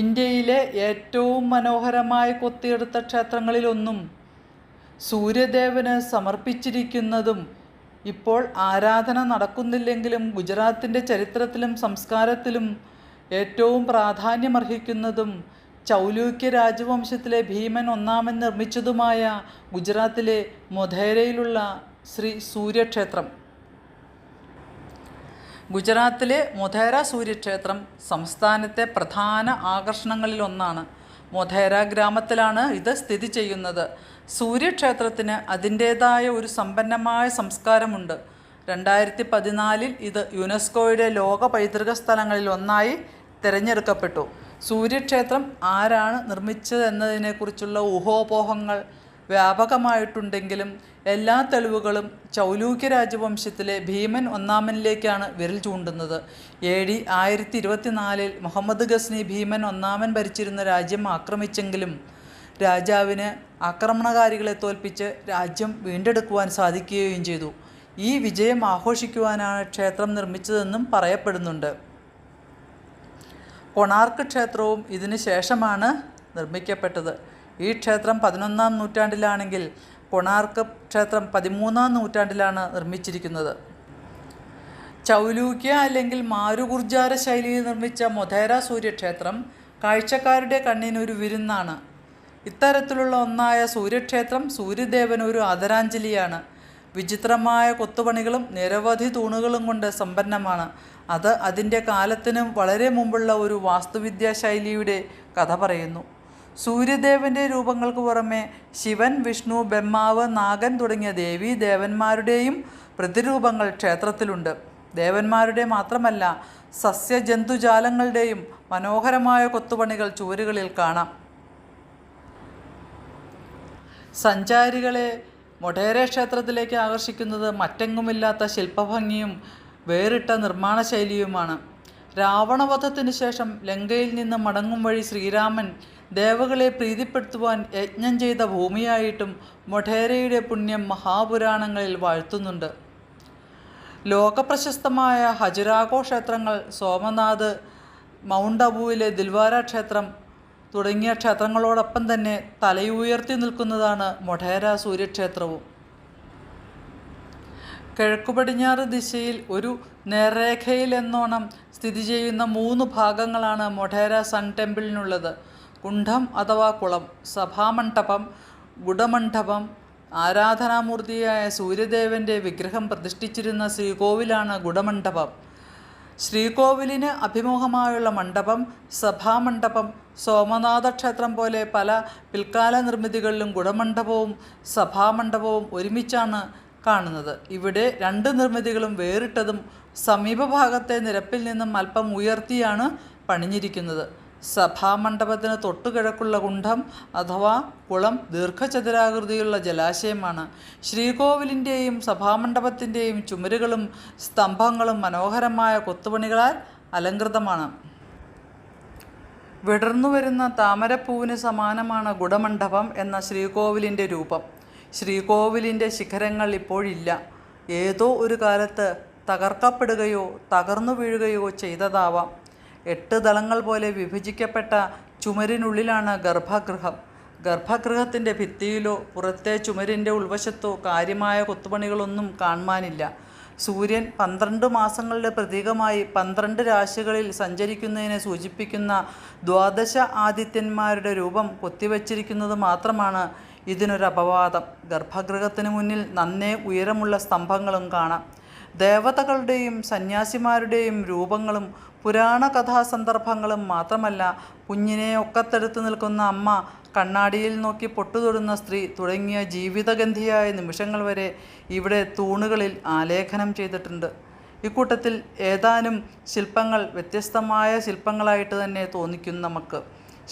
ഇന്ത്യയിലെ ഏറ്റവും മനോഹരമായി കൊത്തിയെടുത്ത ക്ഷേത്രങ്ങളിലൊന്നും സൂര്യദേവന് സമർപ്പിച്ചിരിക്കുന്നതും ഇപ്പോൾ ആരാധന നടക്കുന്നില്ലെങ്കിലും ഗുജറാത്തിൻ്റെ ചരിത്രത്തിലും സംസ്കാരത്തിലും ഏറ്റവും പ്രാധാന്യമർഹിക്കുന്നതും ചൗലൂക്യ രാജവംശത്തിലെ ഭീമൻ ഒന്നാമൻ നിർമ്മിച്ചതുമായ ഗുജറാത്തിലെ മൊധേരയിലുള്ള ശ്രീ സൂര്യക്ഷേത്രം. ഗുജറാത്തിലെ മൊധേര സൂര്യക്ഷേത്രം സംസ്ഥാനത്തെ പ്രധാന ആകർഷണങ്ങളിലൊന്നാണ്. മൊധേര ഗ്രാമത്തിലാണ് ഇത് സ്ഥിതി ചെയ്യുന്നത്. സൂര്യക്ഷേത്രത്തിന് അതിൻ്റേതായ ഒരു സമ്പന്നമായ സംസ്കാരമുണ്ട്. 2014 ഇത് യുനെസ്കോയുടെ ലോക പൈതൃക സ്ഥലങ്ങളിൽ ഒന്നായി തിരഞ്ഞെടുക്കപ്പെട്ടു. സൂര്യക്ഷേത്രം ആരാണ് നിർമ്മിച്ചതെന്നതിനെക്കുറിച്ചുള്ള ഊഹാപോഹങ്ങൾ വ്യാപകമായിട്ടുണ്ടെങ്കിലും എല്ലാ തെളിവുകളും ചൗലൂക്യ രാജവംശത്തിലെ ഭീമൻ ഒന്നാമനിലേക്കാണ് വിരൽ ചൂണ്ടുന്നത്. AD 1024 മുഹമ്മദ് ഗസ്നി ഭീമൻ ഒന്നാമൻ ഭരിച്ചിരുന്ന രാജ്യം ആക്രമിച്ചെങ്കിലും രാജാവിന് ആക്രമണകാരികളെ തോൽപ്പിച്ച് രാജ്യം വീണ്ടെടുക്കുവാൻ സാധിക്കുകയും ചെയ്തു. ഈ വിജയം ആഘോഷിക്കുവാനാണ് ക്ഷേത്രം നിർമ്മിച്ചതെന്നും പറയപ്പെടുന്നുണ്ട്. കൊണാർക്ക് ക്ഷേത്രവും ഇതിനു ശേഷമാണ് നിർമ്മിക്കപ്പെട്ടത്. ഈ ക്ഷേത്രം 11-ാം നൂറ്റാണ്ടിലാണെങ്കിൽ കൊണാർക്ക് ക്ഷേത്രം 13-ാം നൂറ്റാണ്ടിലാണ് നിർമ്മിച്ചിരിക്കുന്നത്. ചൗലൂക്യ അല്ലെങ്കിൽ മാരുഗുർജാര ശൈലിയിൽ നിർമ്മിച്ച മൊധേര സൂര്യക്ഷേത്രം കാഴ്ചക്കാരുടെ കണ്ണിനൊരു വിരുന്നാണ്. ഇത്തരത്തിലുള്ള ഒന്നായ സൂര്യക്ഷേത്രം സൂര്യദേവന് ഒരു ആദരാഞ്ജലിയാണ്. വിചിത്രമായ കൊത്തുപണികളും നിരവധി തൂണുകളും കൊണ്ട് സമ്പന്നമാണ്. അത് അതിൻ്റെ കാലത്തിന് വളരെ മുമ്പുള്ള ഒരു വാസ്തുവിദ്യാ ശൈലിയുടെ കഥ പറയുന്നു. സൂര്യദേവൻ്റെ രൂപങ്ങൾക്ക് പുറമെ ശിവൻ, വിഷ്ണു, ബ്രഹ്മാവ്, നാഗൻ തുടങ്ങിയ ദേവീ ദേവന്മാരുടെയും പ്രതിരൂപങ്ങൾ ക്ഷേത്രത്തിലുണ്ട്. ദേവന്മാരുടെ മാത്രമല്ല സസ്യജന്തുജാലങ്ങളുടെയും മനോഹരമായ കൊത്തുപണികൾ ചുവരുകളിൽ കാണാം. സഞ്ചാരികളെ മൊഢേര ക്ഷേത്രത്തിലേക്ക് ആകർഷിക്കുന്നത് മറ്റെങ്ങുമില്ലാത്ത ശില്പഭംഗിയും വേറിട്ട നിർമ്മാണ ശൈലിയുമാണ്. രാവണവധത്തിന് ശേഷം ലങ്കയിൽ നിന്ന് മടങ്ങും വഴി ശ്രീരാമൻ ദേവകളെ പ്രീതിപ്പെടുത്തുവാൻ യജ്ഞം ചെയ്ത ഭൂമിയായിട്ടും മൊഢേരയുടെ പുണ്യം മഹാപുരാണങ്ങളിൽ വാഴ്ത്തുന്നുണ്ട്. ലോകപ്രശസ്തമായ ഹജുരാഹോ ക്ഷേത്രങ്ങൾ, സോമനാഥ്, മൗണ്ട് അബുവിലെ ദിൽവാര ക്ഷേത്രം തുടങ്ങിയ ക്ഷേത്രങ്ങളോടൊപ്പം തന്നെ തലയുയർത്തി നിൽക്കുന്നതാണ് മൊഢേര സൂര്യക്ഷേത്രവും. കിഴക്കുപടിഞ്ഞാറ് ദിശയിൽ ഒരു നേർരേഖയിലെന്നോണം സ്ഥിതി ചെയ്യുന്ന 3 ഭാഗങ്ങളാണ് മൊഢേര സൺ ടെമ്പിളിനുള്ളത്. കുണ്ഠം അഥവാ കുളം, സഭാമണ്ഡപം, ഗുഡമണ്ഡപം. ആരാധനാമൂർത്തിയായ സൂര്യദേവൻ്റെ വിഗ്രഹം പ്രതിഷ്ഠിച്ചിരുന്ന ശ്രീകോവിലാണ് ഗുഡമണ്ഡപം. ശ്രീകോവിലിന് അഭിമുഖമായുള്ള മണ്ഡപം സഭാമണ്ഡപം. സോമനാഥ ക്ഷേത്രം പോലെ പല പിൽക്കാല നിർമ്മിതികളിലും ഗുഡമണ്ഡപവും സഭാമണ്ഡപവും ഒരുമിച്ചാണ് കാണുന്നത്. ഇവിടെ 2 നിർമ്മിതികളും വേറിട്ടതും സമീപഭാഗത്തെ നിരപ്പിൽ നിന്നും അല്പം ഉയർത്തിയാണ് പണിഞ്ഞിരിക്കുന്നത്. സഭാമണ്ഡപത്തിന് തൊട്ടുകിഴക്കുള്ള കുണ്ഠം അഥവാ കുളം ദീർഘചതുരാകൃതിയുള്ള ജലാശയമാണ്. ശ്രീകോവിലിൻ്റെയും സഭാമണ്ഡപത്തിൻ്റെയും ചുമരുകളും സ്തംഭങ്ങളും മനോഹരമായ കൊത്തുപണികളാൽ അലങ്കൃതമാണ്. വിടർന്നു വരുന്ന താമരപ്പൂവിന് സമാനമാണ് ഗുഡമണ്ഡപം എന്ന ശ്രീകോവിലിൻ്റെ രൂപം. ശ്രീകോവിലിൻ്റെ ശിഖരങ്ങൾ ഇപ്പോഴില്ല. ഏതോ ഒരു കാലത്ത് തകർക്കപ്പെടുകയോ തകർന്നു വീഴുകയോ ചെയ്തതാവാം. 8 ദളങ്ങൾ പോലെ വിഭജിക്കപ്പെട്ട ചുമരിനുള്ളിലാണ് ഗർഭഗൃഹം. ഗർഭഗൃഹത്തിൻ്റെ ഭിത്തിയിലോ പുറത്തെ ചുമരിൻ്റെ ഉൾവശത്തോ കാര്യമായ കൊത്തുപണികളൊന്നും കാണുവാനില്ല. സൂര്യൻ 12 മാസങ്ങളുടെ പ്രതീകമായി 12 രാശികളിൽ സഞ്ചരിക്കുന്നതിനെ സൂചിപ്പിക്കുന്ന ദ്വാദശ ആദിത്യന്മാരുടെ രൂപം കൊത്തിവച്ചിരിക്കുന്നത് മാത്രമാണ് ഇതിനൊരപവാദം. ഗർഭഗൃഹത്തിന് മുന്നിൽ നന്നേ ഉയരമുള്ള സ്തംഭങ്ങളും കാണാം. ദേവതകളുടെയും സന്യാസിമാരുടെയും രൂപങ്ങളും പുരാണ കഥാസന്ദർഭങ്ങളും മാത്രമല്ല, കുഞ്ഞിനെ ഒക്കത്തെടുത്ത് നിൽക്കുന്ന അമ്മ, കണ്ണാടിയിൽ നോക്കി പൊട്ടുതൊടുന്ന സ്ത്രീ തുടങ്ങിയ ജീവിതഗന്ധിയായ നിമിഷങ്ങൾ വരെ ഇവിടെ തൂണുകളിൽ ആലേഖനം ചെയ്തിട്ടുണ്ട്. ഇക്കൂട്ടത്തിൽ ഏതാനും ശില്പങ്ങൾ വ്യത്യസ്തമായ ശില്പങ്ങളായിട്ട് തന്നെ തോന്നിക്കും നമുക്ക്.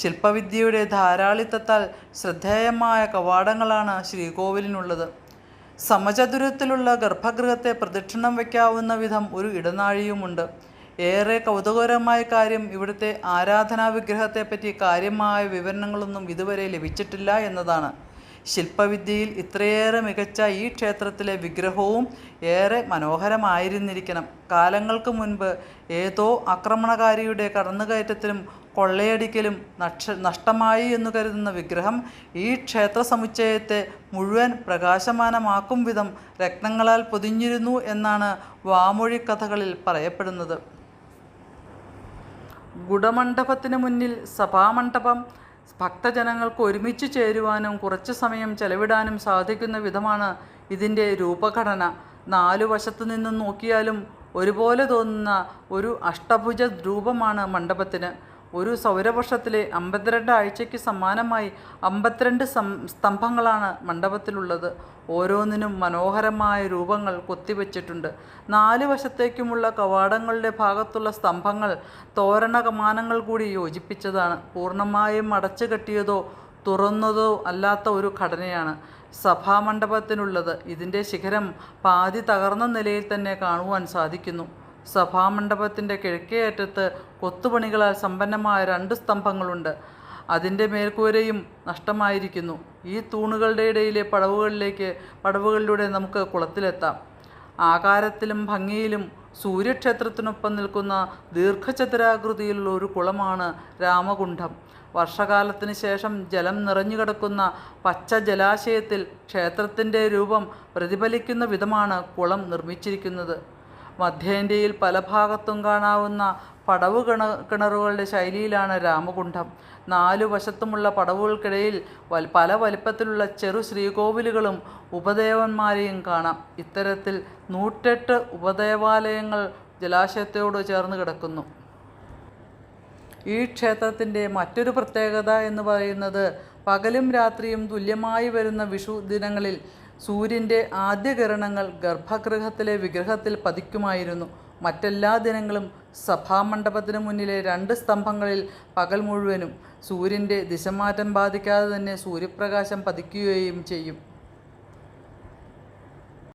ശില്പവിദ്യയുടെ ധാരാളിത്തത്താൽ ശ്രദ്ധേയമായ കവാടങ്ങളാണ് ശ്രീകോവിലിനുള്ളത്. സമചതുരത്തിലുള്ള ഗർഭഗൃഹത്തെ പ്രദക്ഷിണം വയ്ക്കാവുന്ന വിധം ഒരു ഇടനാഴിയുമുണ്ട്. ഏറെ കൗതുകകരമായ കാര്യം ഇവിടുത്തെ ആരാധനാ വിഗ്രഹത്തെപ്പറ്റി കാര്യമായ വിവരണങ്ങളൊന്നും ഇതുവരെ ലഭിച്ചിട്ടില്ല എന്നതാണ്. ശില്പവിദ്യയിൽ ഇത്രയേറെ മികച്ച ഈ ക്ഷേത്രത്തിലെ വിഗ്രഹവും ഏറെ മനോഹരമായിരുന്നിരിക്കണം. കാലങ്ങൾക്ക് മുൻപ് ഏതോ ആക്രമണകാരിയുടെ കടന്നുകയറ്റത്തിലും കൊള്ളയടിക്കലും നഷ്ടമായി എന്നു കരുതുന്ന വിഗ്രഹം ഈ ക്ഷേത്ര സമുച്ചയത്തെ മുഴുവൻ പ്രകാശമാനമാക്കും വിധം രത്നങ്ങളാൽ പൊതിഞ്ഞിരുന്നു എന്നാണ് വാമൊഴി കഥകളിൽ പറയപ്പെടുന്നത്. ഗുഡമണ്ഡപത്തിന് മുന്നിൽ സഭാമണ്ഡപം ഭക്തജനങ്ങൾക്ക് ഒരുമിച്ച് ചേരുവാനും കുറച്ചു സമയം ചെലവിടാനും സാധിക്കുന്ന വിധമാണ് ഇതിൻ്റെ രൂപഘടന. 4 വശത്തു നിന്നും നോക്കിയാലും ഒരുപോലെ തോന്നുന്ന ഒരു അഷ്ടഭുജ രൂപമാണ് മണ്ഡപത്തിന്. ഒരു സൗരവർഷത്തിലെ 52 ആഴ്ചയ്ക്ക് സമാനമായി 52 സ്തംഭങ്ങളാണ് മണ്ഡപത്തിലുള്ളത്. ഓരോന്നിനും മനോഹരമായ രൂപങ്ങൾ കൊത്തിവെച്ചിട്ടുണ്ട്. 4 വശത്തേക്കുമുള്ള കവാടങ്ങളുടെ ഭാഗത്തുള്ള സ്തംഭങ്ങൾ തോരണ കമാനങ്ങൾ കൂടി യോജിപ്പിച്ചതാണ്. പൂർണ്ണമായും അടച്ചു കെട്ടിയതോ തുറന്നതോ അല്ലാത്ത ഒരു ഘടനയാണ് സഭാമണ്ഡപത്തിനുള്ളത്. ഇതിൻ്റെ ശിഖരം പാതി തകർന്ന നിലയിൽ തന്നെ കാണുവാൻ സാധിക്കുന്നു. സഭാമണ്ഡപത്തിൻ്റെ കിഴക്കേ അറ്റത്ത് കൊത്തുപണികളാൽ സമ്പന്നമായ 2 സ്തംഭങ്ങളുണ്ട്. അതിൻ്റെ മേൽക്കൂരയും നഷ്ടമായിരിക്കുന്നു. ഈ തൂണുകളുടെ ഇടയിലെ പടവുകളിലൂടെ നമുക്ക് കുളത്തിലെത്താം. ആകാരത്തിലും ഭംഗിയിലും സൂര്യക്ഷേത്രത്തിനൊപ്പം നിൽക്കുന്ന ദീർഘചതുരാകൃതിയിലുള്ള ഒരു കുളമാണ് രാമകുണ്ഠം. വർഷകാലത്തിന് ശേഷം ജലം നിറഞ്ഞു കിടക്കുന്ന പച്ച ജലാശയത്തിൽ ക്ഷേത്രത്തിൻ്റെ രൂപം പ്രതിഫലിക്കുന്ന വിധമാണ് കുളം നിർമ്മിച്ചിരിക്കുന്നത്. മധ്യേന്ത്യയിൽ പല ഭാഗത്തും കാണാവുന്ന പടവ് കിണറുകളുടെ ശൈലിയിലാണ് രാമകുണ്ഠം. 4 വശത്തുമുള്ള പടവുകൾക്കിടയിൽ പല വലിപ്പത്തിലുള്ള ചെറു ശ്രീകോവിലുകളും ഉപദേവന്മാരെയും കാണാം. ഇത്തരത്തിൽ 108 ഉപദേവാലയങ്ങൾ ജലാശയത്തോട് ചേർന്ന് കിടക്കുന്നു. ഈ ക്ഷേത്രത്തിൻ്റെ മറ്റൊരു പ്രത്യേകത എന്ന് പറയുന്നത് പകലും രാത്രിയും തുല്യമായി വരുന്ന വിഷു ദിനങ്ങളിൽ സൂര്യൻ്റെ ആദ്യകിരണങ്ങൾ ഗർഭഗൃഹത്തിലെ വിഗ്രഹത്തിൽ പതിക്കുമായിരുന്നു. മറ്റെല്ലാ ദിനങ്ങളും സഭാമണ്ഡപത്തിന് മുന്നിലെ 2 സ്തംഭങ്ങളിൽ പകൽ മുഴുവനും സൂര്യൻ്റെ ദിശമാറ്റം ബാധിക്കാതെ തന്നെ സൂര്യപ്രകാശം പതിക്കുകയും ചെയ്യും.